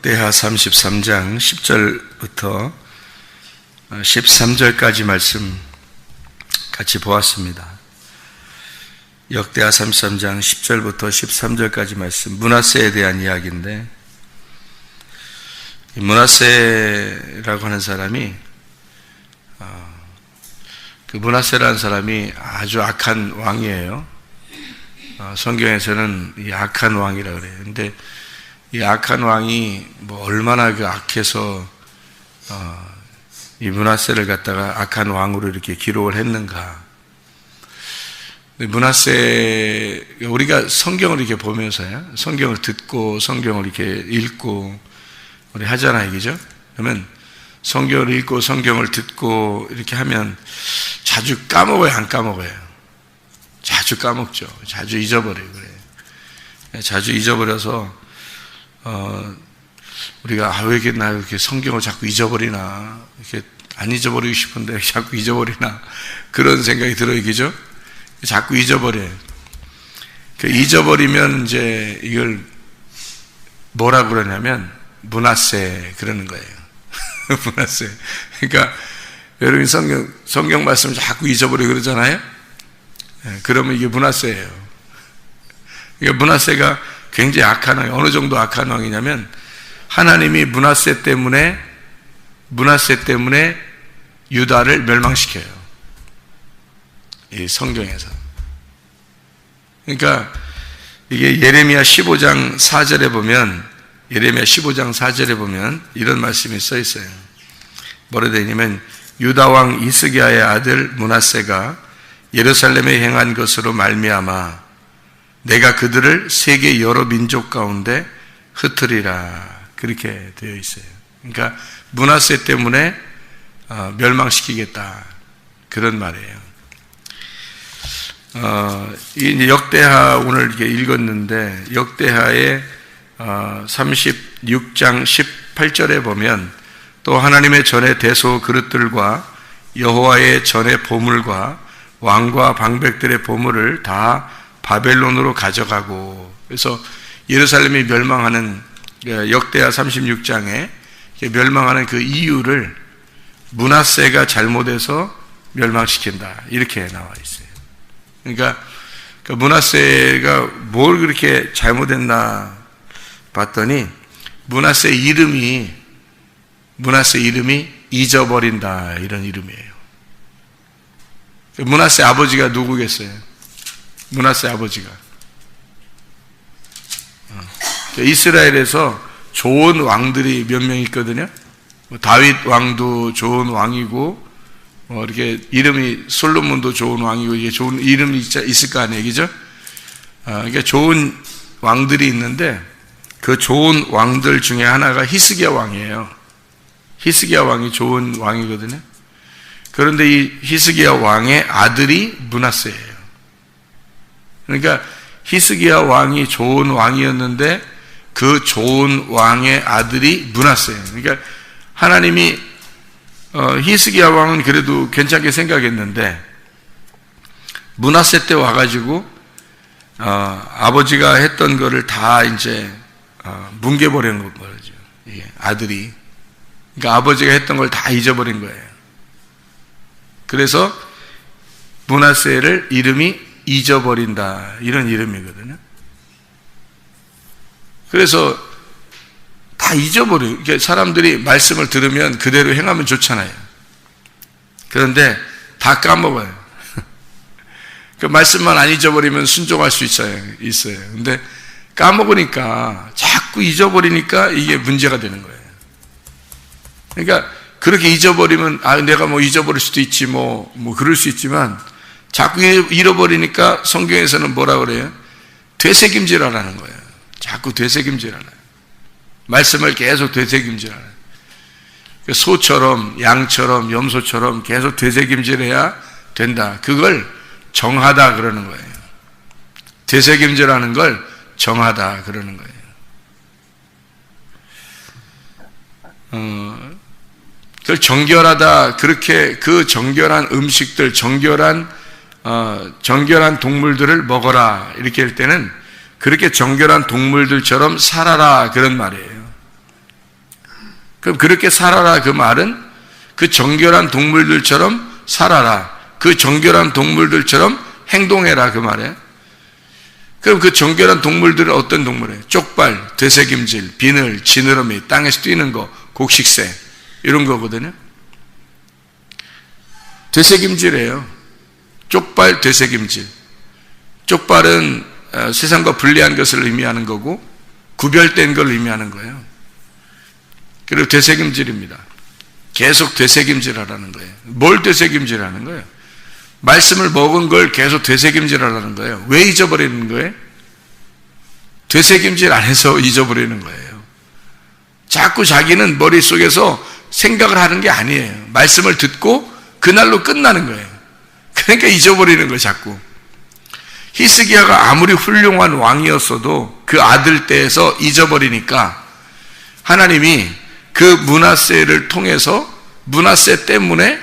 역대하 33장 10절부터 13절까지 말씀 같이 보았습니다. 역대하 33장 10절부터 13절까지 말씀, 므낫세에 대한 이야기인데, 므낫세라고 하는 사람이, 그 므낫세라는 사람이 아주 악한 왕이에요. 성경에서는 이 악한 왕이라고 그래요. 근데 이 악한 왕이 얼마나 그 악해서 이 므낫세를 갖다가 악한 왕으로 이렇게 기록을 했는가. 므낫세, 우리가 성경을 이렇게 보면서요, 성경을 듣고 성경을 이렇게 읽고 우리 하잖아요, 그죠? 그러면 성경을 읽고 성경을 듣고 이렇게 하면 자주 까먹어요, 안 까먹어요? 자주 까먹죠. 자주 잊어버려요, 그래. 자주 잊어버려서 우리가 왜 이렇게 나 이렇게 성경을 자꾸 잊어버리나, 이렇게 안 잊어버리고 싶은데 자꾸 잊어버리나, 그런 생각이 들어요, 그죠? 자꾸 잊어버려요. 그 잊어버리면 이제 이걸 뭐라 그러냐면 므낫세 그러는 거예요. 므낫세. 그러니까 여러분 성경 말씀을 자꾸 잊어버리고 그러잖아요. 그러면 이게 므낫세예요. 그러니까 므낫세가 굉장히 악한 왕이, 어느 정도 악한 왕이냐면 하나님이 므낫세 때문에 유다를 멸망시켜요. 이 성경에서. 그러니까 이게 예레미야 15장 4절에 보면, 이런 말씀이 써 있어요. 뭐라 되냐면, 유다 왕 이스기야의 아들 므낫세가 예루살렘에 행한 것으로 말미암아 내가 그들을 세계 여러 민족 가운데 흩으리라, 그렇게 되어 있어요. 그러니까 므낫세 때문에 멸망시키겠다, 그런 말이에요. 이 역대하 오늘 이렇게 읽었는데, 역대하의 36장 18절에 보면 또 하나님의 전의 대소 그릇들과 여호와의 전의 보물과 왕과 방백들의 보물을 다 바벨론으로 가져가고, 그래서 예루살렘이 멸망하는, 역대하 36장에 멸망하는 그 이유를 므낫세가 잘못해서 멸망시킨다, 이렇게 나와 있어요. 그러니까 그 므낫세가 뭘 그렇게 잘못했나 봤더니 므낫세 이름이 잊어버린다, 이런 이름이에요. 므낫세 아버지가 누구겠어요? 므낫세 아버지가 이스라엘에서 좋은 왕들이 몇 명 있거든요. 다윗 왕도 좋은 왕이고, 이렇게 이름이 솔로몬도 좋은 왕이고, 이게 좋은 이름이 있을 거 아니에요, 그죠? 그러니까 좋은 왕들이 있는데 그 좋은 왕들 중에 하나가 히스기야 왕이에요. 히스기야 왕이 좋은 왕이거든요. 그런데 이 히스기야 왕의 아들이 므낫세예요. 그러니까 히스기야 왕이 좋은 왕이었는데 그 좋은 왕의 아들이 므낫세예요. 그러니까 하나님이 히스기야 왕은 그래도 괜찮게 생각했는데 므낫세 때 와가지고 아버지가 했던 거를 다 이제 뭉개버리는 거죠, 아들이. 그러니까 아버지가 했던 걸 다 잊어버린 거예요. 그래서 므낫세를 이름이 잊어버린다, 이런 이름이거든요. 그래서 다 잊어버려요. 그러니까 사람들이 말씀을 들으면 그대로 행하면 좋잖아요. 그런데 다 까먹어요. 그 말씀만 안 잊어버리면 순종할 수 있어요. 근데 까먹으니까, 자꾸 잊어버리니까 이게 문제가 되는 거예요. 그러니까 그렇게 잊어버리면, 내가 잊어버릴 수도 있지, 그럴 수 있지만, 자꾸 잃어버리니까 성경에서는 뭐라 그래요? 되새김질하라는 거예요. 자꾸 되새김질하라. 말씀을 계속 되새김질하라. 소처럼, 양처럼, 염소처럼 계속 되새김질해야 된다. 그걸 정하다 그러는 거예요. 되새김질하는 걸 정하다 그러는 거예요. 그걸 정결하다, 그렇게 그 정결한 음식들, 정결한 동물들을 먹어라, 이렇게 할 때는 그렇게 정결한 동물들처럼 살아라, 그런 말이에요. 그럼 그렇게 살아라 그 말은 그 정결한 동물들처럼 살아라. 그 정결한 동물들처럼 행동해라 그 말이에요. 그럼 그 정결한 동물들은 어떤 동물이에요? 쪽발, 되새김질, 비늘, 지느러미, 땅에서 뛰는 거, 곡식새 이런 거거든요. 되새김질이에요. 쪽발, 되새김질. 쪽발은 세상과 분리한 것을 의미하는 거고 구별된 걸 의미하는 거예요. 그리고 되새김질입니다. 계속 되새김질하라는 거예요. 뭘 되새김질하는 거예요? 말씀을 먹은 걸 계속 되새김질하라는 거예요. 왜 잊어버리는 거예요? 되새김질 안 해서 잊어버리는 거예요. 자꾸 자기는 머릿속에서 생각을 하는 게 아니에요. 말씀을 듣고 그날로 끝나는 거예요. 그러니까 잊어버리는 거예요, 자꾸. 히스기야가 아무리 훌륭한 왕이었어도 그 아들 때에서 잊어버리니까 하나님이 그 므낫세를 통해서 므낫세 때문에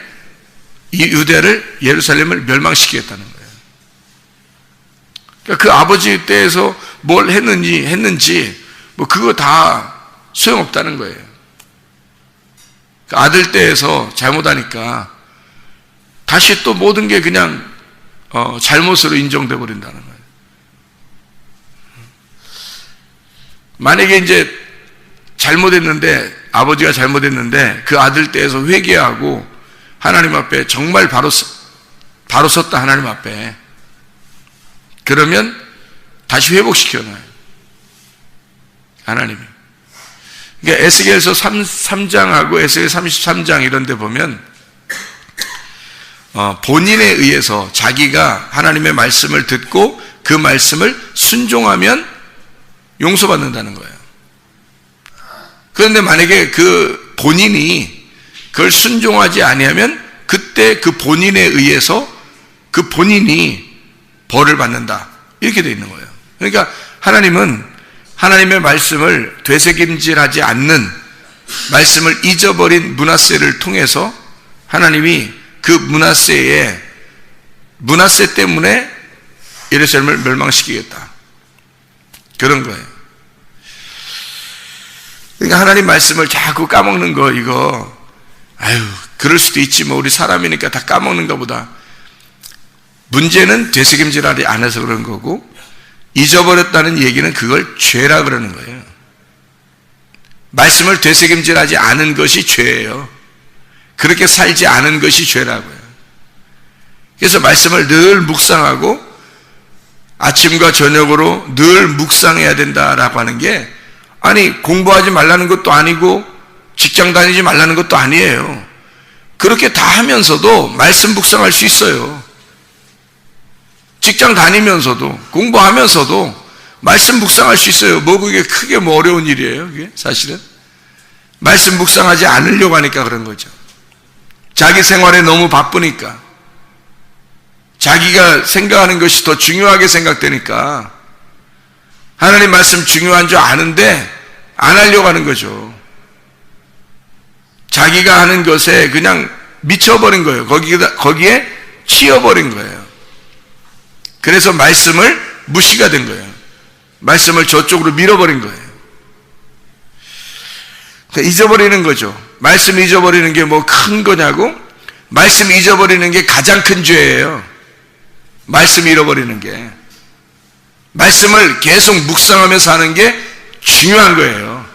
이 유대를 예루살렘을 멸망시키겠다는 거예요. 그러니까 그 아버지 때에서 뭘 했는지 뭐 그거 다 소용없다는 거예요. 그 아들 때에서 잘못하니까 다시 또 모든 게 그냥 잘못으로 인정돼 버린다는 거예요. 만약에 이제 잘못했는데 아버지가 잘못했는데 그 아들 때에서 회개하고 하나님 앞에 정말 바로 섰다 하나님 앞에 그러면 다시 회복시켜놔요. 하나님이. 그러니까 에스겔서 3장하고 에스겔 33장 이런 데 보면 본인에 의해서 자기가 하나님의 말씀을 듣고 그 말씀을 순종하면 용서받는다는 거예요. 그런데 만약에 그 본인이 그걸 순종하지 아니하면 그때 그 본인에 의해서 그 본인이 벌을 받는다. 이렇게 되어 있는 거예요. 그러니까 하나님은 하나님의 말씀을 되새김질하지 않는 말씀을 잊어버린 므낫세를 통해서 하나님이 그 므낫세 때문에 예루살렘을 멸망시키겠다. 그런 거예요. 그러니까 하나님 말씀을 자꾸 까먹는 거 이거 그럴 수도 있지 뭐 우리 사람이니까 다 까먹는가 보다. 문제는 되새김질하지 않아서 그런 거고 잊어버렸다는 얘기는 그걸 죄라 그러는 거예요. 말씀을 되새김질하지 않은 것이 죄예요. 그렇게 살지 않은 것이 죄라고요. 그래서 말씀을 늘 묵상하고 아침과 저녁으로 늘 묵상해야 된다라고 하는 게 아니 공부하지 말라는 것도 아니고 직장 다니지 말라는 것도 아니에요. 그렇게 다 하면서도 말씀 묵상할 수 있어요. 직장 다니면서도 공부하면서도 말씀 묵상할 수 있어요. 뭐 그게 크게 뭐 어려운 일이에요. 그게 사실은 말씀 묵상하지 않으려고 하니까 그런 거죠. 자기 생활에 너무 바쁘니까 자기가 생각하는 것이 더 중요하게 생각되니까 하나님 말씀 중요한 줄 아는데 안 하려고 하는 거죠. 자기가 하는 것에 그냥 미쳐버린 거예요. 거기에 치여버린 거예요. 그래서 말씀을 무시가 된 거예요. 말씀을 저쪽으로 밀어버린 거예요. 그러니까 잊어버리는 거죠. 말씀 잊어버리는 게 뭐 큰 거냐고? 말씀 잊어버리는 게 가장 큰 죄예요. 말씀 잃어버리는 게. 말씀을 계속 묵상하면서 하는 게 중요한 거예요.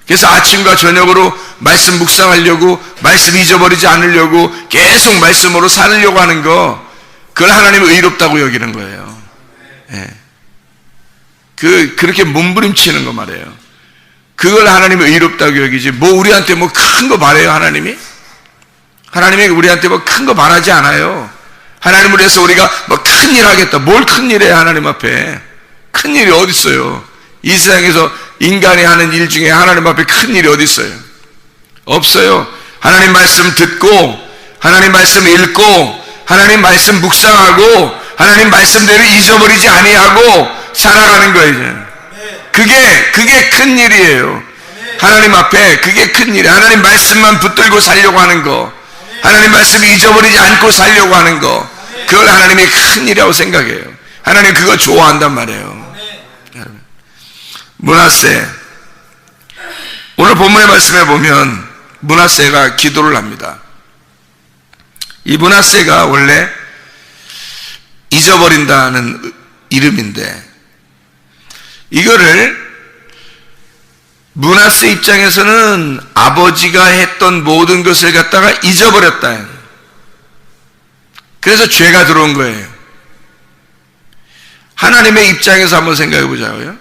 그래서 아침과 저녁으로 말씀 묵상하려고 말씀 잊어버리지 않으려고 계속 말씀으로 살려고 하는 거 그걸 하나님은 의롭다고 여기는 거예요. 예. 그렇게 몸부림치는 거 말이에요. 그걸 하나님은 의롭다고 여기지 뭐 우리한테 뭐 큰 거 바래요 하나님이? 하나님이 우리한테 뭐 큰 거 바라지 않아요. 하나님을 위해서 우리가 뭐 큰일 하겠다. 뭘 큰일해 하나님 앞에. 큰일이 어디 있어요. 이 세상에서 인간이 하는 일 중에 하나님 앞에 큰일이 어디 있어요. 없어요. 하나님 말씀 듣고 하나님 말씀 읽고 하나님 말씀 묵상하고 하나님 말씀대로 잊어버리지 아니하고 살아가는 거예요. 그게 큰 일이에요. 하나님 앞에 그게 큰 일이에요. 하나님 말씀만 붙들고 살려고 하는 거, 하나님 말씀 잊어버리지 않고 살려고 하는 거, 그걸 하나님이 큰 일이라고 생각해요. 하나님 그거 좋아한단 말이에요. 므낫세 오늘 본문의 말씀에 보면 므낫세가 기도를 합니다. 이 므낫세가 원래 잊어버린다는 이름인데, 이거를 므낫세 입장에서는 아버지가 했던 모든 것을 갖다가 잊어버렸다. 그래서 죄가 들어온 거예요. 하나님의 입장에서 한번 생각해 보자고요.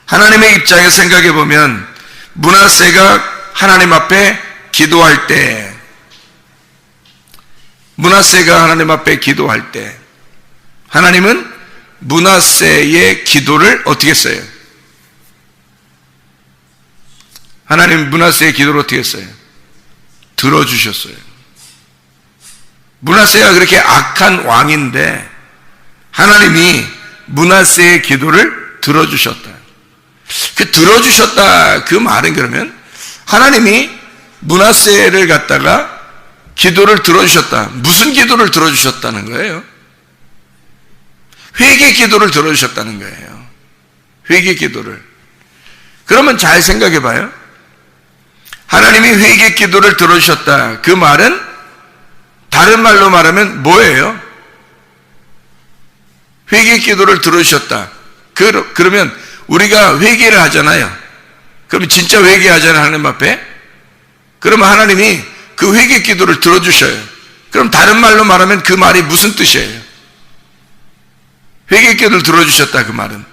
하나님의 입장에서 생각해 보면 므낫세가 하나님 앞에 기도할 때, 므낫세가 하나님 앞에 기도할 때 하나님은 므낫세의 기도를 어떻게 했어요? 하나님 므낫세의 기도를 어떻게 했어요? 들어주셨어요. 므낫세가 그렇게 악한 왕인데 하나님이 므낫세의 기도를 들어주셨다. 그 들어주셨다 그 말은 그러면 하나님이 므낫세를 갖다가 기도를 들어주셨다. 무슨 기도를 들어주셨다는 거예요? 회개 기도를 들어주셨다는 거예요. 회개 기도를. 그러면 잘 생각해 봐요. 하나님이 회개 기도를 들어주셨다. 그 말은 다른 말로 말하면 뭐예요? 회개 기도를 들어주셨다. 그러면 우리가 회개를 하잖아요. 그러면 진짜 회개하잖아요, 하나님 앞에. 그러면 하나님이 그 회개 기도를 들어주셔요. 그럼 다른 말로 말하면 그 말이 무슨 뜻이에요? 회개 기도를 들어주셨다 그 말은.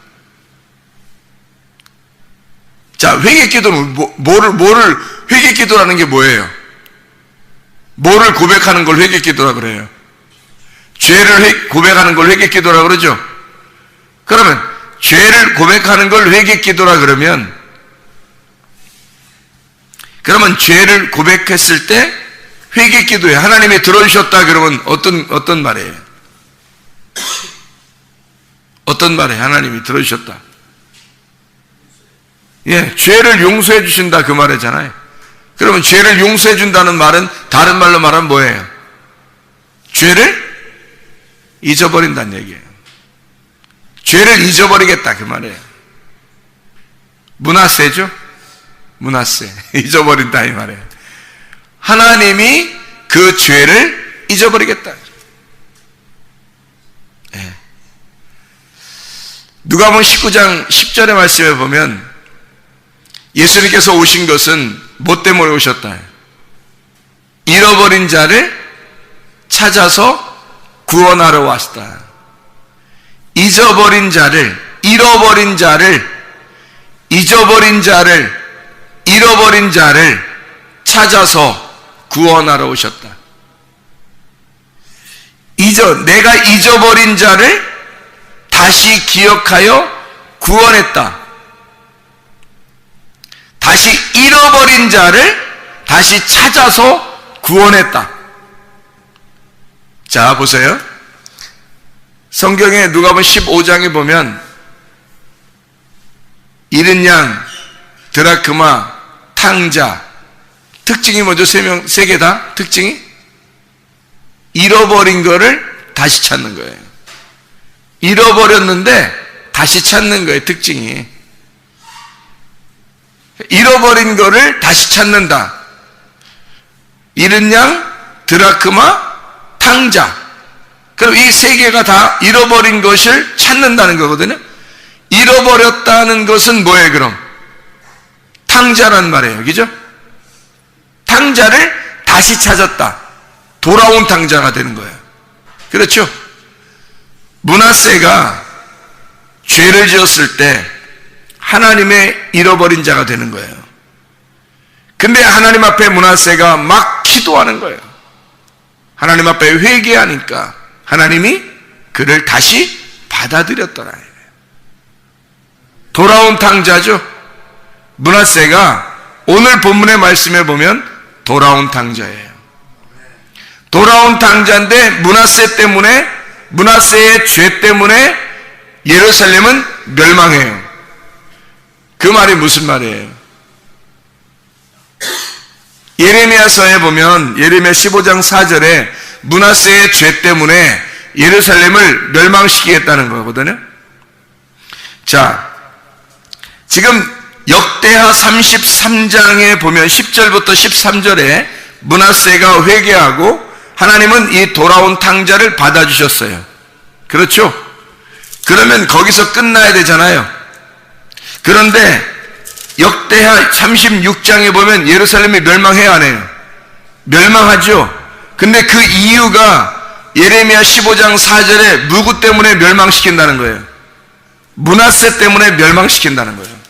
자, 회개 기도는 뭐를 회개 기도라는 게 뭐예요? 뭐를 고백하는 걸 회개 기도라 그래요? 죄를 고백하는 걸 회개 기도라 그러죠? 그러면 죄를 고백하는 걸 회개 기도라 그러면 죄를 고백했을 때 회개 기도에 하나님이 들어주셨다 그러면 어떤 말이에요? 어떤 말이에요? 하나님이 들어주셨다. 예, 죄를 용서해 주신다 그 말이잖아요. 그러면 죄를 용서해 준다는 말은 다른 말로 말하면 뭐예요? 죄를 잊어버린다는 얘기예요. 죄를 잊어버리겠다 그 말이에요. 므낫세죠? 므낫세. 잊어버린다 이 말이에요. 하나님이 그 죄를 잊어버리겠다. 예. 누가복음 19장 10절의 말씀에 보면 예수님께서 오신 것은 뭐 때문에 오셨다? 잃어버린 자를 찾아서 구원하러 왔다. 잊어버린 자를, 잃어버린 자를 찾아서 구원하러 오셨다. 내가 잊어버린 자를 다시 기억하여 구원했다. 다시 잃어버린 자를 다시 찾아서 구원했다. 자, 보세요. 성경에 누가복음 15장에 보면 잃은 양, 드라크마, 탕자, 특징이 뭐죠? 세 개 다 특징이 잃어버린 거를 다시 찾는 거예요. 잃어버렸는데 다시 찾는 거예요. 특징이 잃어버린 거를 다시 찾는다. 잃은 양, 드라크마, 탕자. 그럼 이 세 개가 다 잃어버린 것을 찾는다는 거거든요. 잃어버렸다는 것은 뭐예요, 그럼? 탕자란 말이에요. 그죠? 탕자를 다시 찾았다. 돌아온 탕자가 되는 거예요. 그렇죠? 므낫세가 죄를 지었을 때 하나님의 잃어버린 자가 되는 거예요. 근데 하나님 앞에 므낫세가 막 기도하는 거예요. 하나님 앞에 회개하니까 하나님이 그를 다시 받아들였더라. 돌아온 탕자죠. 므낫세가 오늘 본문의 말씀에 보면 돌아온 탕자예요. 돌아온 탕자인데 므낫세의 죄 때문에 예루살렘은 멸망해요. 그 말이 무슨 말이에요? 예레미야서에 보면 예레미야 15장 4절에 므낫세의 죄 때문에 예루살렘을 멸망시키겠다는 거거든요. 자, 지금 역대하 33장에 보면 10절부터 13절에 므낫세가 회개하고 하나님은 이 돌아온 탕자를 받아주셨어요. 그렇죠? 그러면 거기서 끝나야 되잖아요. 그런데 역대하 36장에 보면 예루살렘이 멸망해야 하네요. 멸망하죠. 근데 그 이유가 예레미야 15장 4절에 누구 때문에 멸망시킨다는 거예요? 므낫세 때문에 멸망시킨다는 거예요.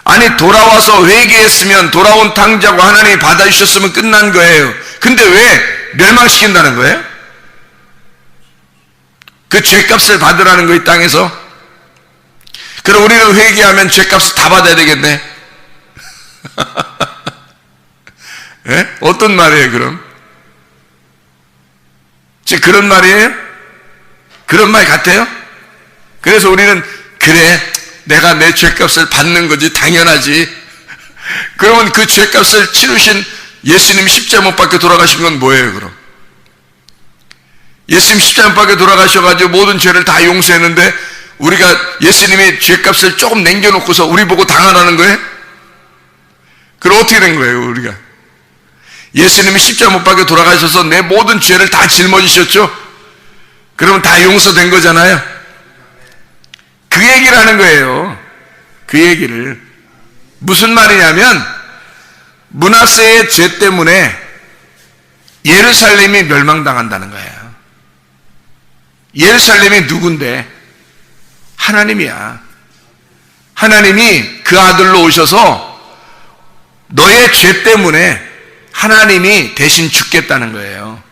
아니, 돌아와서 회개했으면 돌아온 탕자고 하나님이 받아주셨으면 끝난 거예요. 근데 왜 멸망시킨다는 거예요? 그 죄값을 받으라는 거, 이 땅에서. 그럼 우리는 회개하면 죄값을 다 받아야 되겠네. 예? 어떤 말이에요, 그럼? 지금 그런 말이에요? 그런 말 같아요? 그래서 우리는, 그래, 내가 내 죄값을 받는 거지, 당연하지. 그러면 그 죄값을 치르신 예수님 십자가 못 박혀 돌아가신 건 뭐예요, 그럼? 예수님 십자가 못 박혀 돌아가셔가지고 모든 죄를 다 용서했는데 우리가 예수님이 죄값을 조금 남겨놓고서 우리 보고 당하라는 거예요? 그럼 어떻게 된 거예요, 우리가? 예수님이 십자가 못 박혀 돌아가셔서 내 모든 죄를 다 짊어지셨죠? 그러면 다 용서된 거잖아요. 그 얘기를 하는 거예요. 그 얘기를. 무슨 말이냐면 므낫세의 죄 때문에 예루살렘이 멸망당한다는 거예요. 예루살렘이 누군데? 하나님이야. 하나님이 그 아들로 오셔서 너의 죄 때문에 하나님이 대신 죽겠다는 거예요.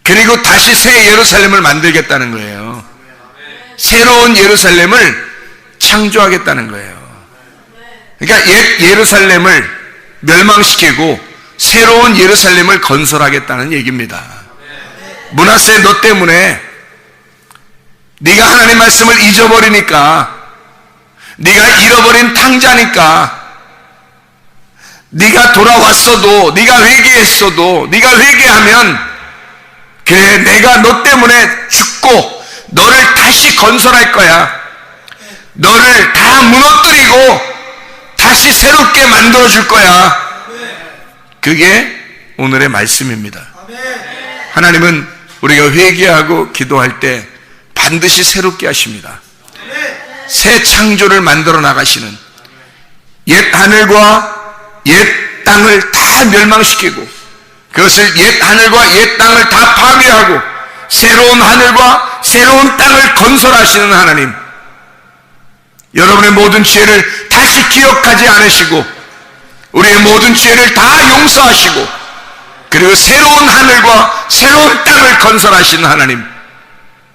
그리고 다시 새 예루살렘을 만들겠다는 거예요. 새로운 예루살렘을 창조하겠다는 거예요. 그러니까 옛 예루살렘을 멸망시키고 새로운 예루살렘을 건설하겠다는 얘기입니다. 므낫세, 너 때문에 네가 하나님 말씀을 잊어버리니까, 네가 잃어버린 탕자니까, 네가 돌아왔어도, 네가 회개했어도, 네가 회개하면 그래, 내가 너 때문에 죽고 너를 다시 건설할 거야. 너를 다 무너뜨리고 다시 새롭게 만들어줄 거야. 그게 오늘의 말씀입니다. 하나님은 우리가 회개하고 기도할 때 반드시 새롭게 하십니다. 새 창조를 만들어 나가시는, 옛 하늘과 옛 땅을 다 멸망시키고 그것을 옛 하늘과 옛 땅을 다 파괴하고 새로운 하늘과 새로운 땅을 건설하시는 하나님, 여러분의 모든 죄를 다시 기억하지 않으시고 우리의 모든 죄를 다 용서하시고 그리고 새로운 하늘과 새로운 땅을 건설하시는 하나님,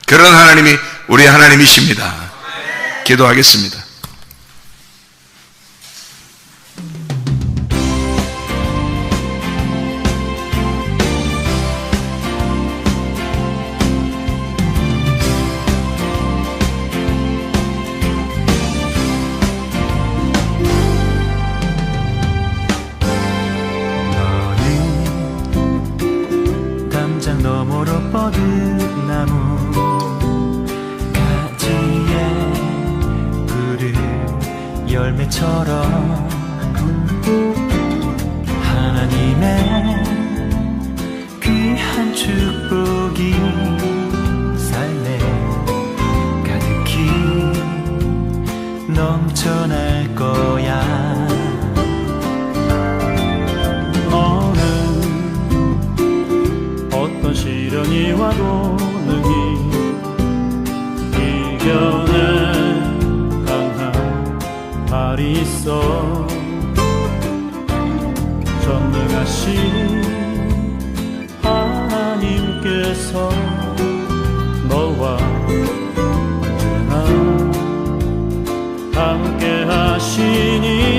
그런 하나님이 우리의 하나님이십니다. 기도하겠습니다. 너머로 뻗은 나무 가지에 푸른 열매처럼 하나님의 귀한 축복이 삶에 가득히 넘쳐날 거야. 어떤 시련이 와도 능히 이겨낼 강한 발이 있어. 전능하신 하나님께서 너와 언제나 함께 하시니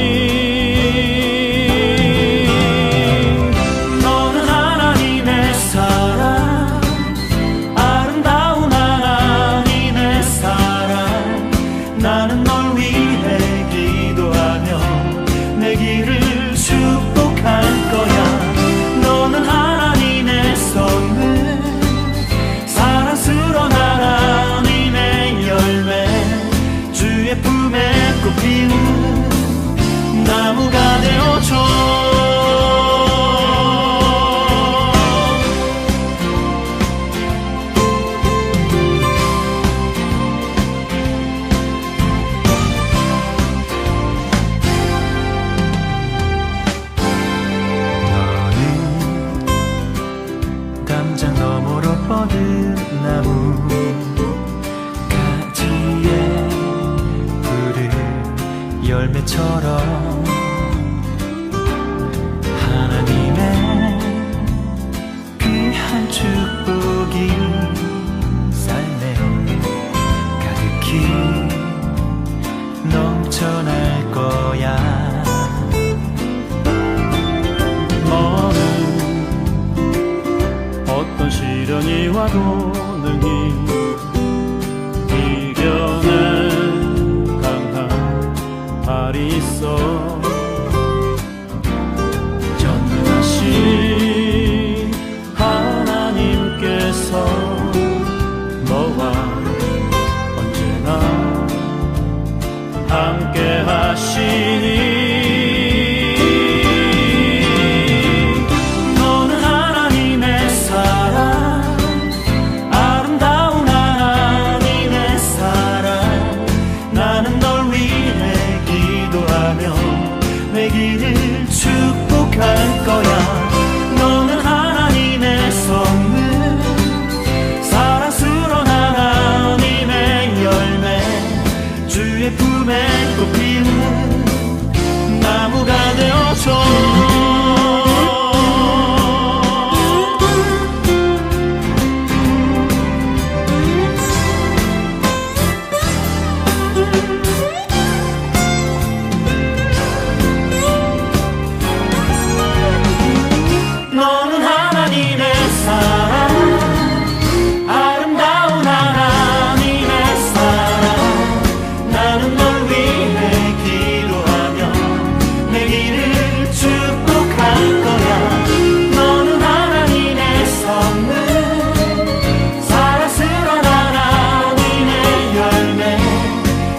사랑스러운 나라 모든 나무 가지에 푸른 열매처럼 하나님의 귀한 축복이 삶에 가득히 넘쳐날 거야. 너는 어떤 시련이 와도 능히 이겨낸 강한 발이 있어. 전능하신 하나님께서 너와 언제나 함께 하시니 내 길을 축복할 거야. 너는 하나님의 선물, 사랑스러운 하나님의 열매, 주의 품에 꽃 피우는 나무가 되어줘. 너는 하나님의 사랑, 아름다운 하나님의 사랑. 나는 널 위해 기도하며 내 길을 축복할 거야. 너는 하나님의 선물, 사랑스러운 하나님의 열매,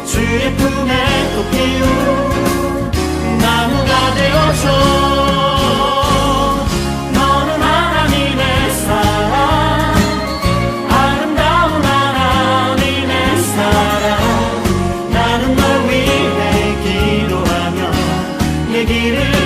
주의 품에 꽃 피운 나무가 되어줘. 나는 널 위해 기도하며 내 길을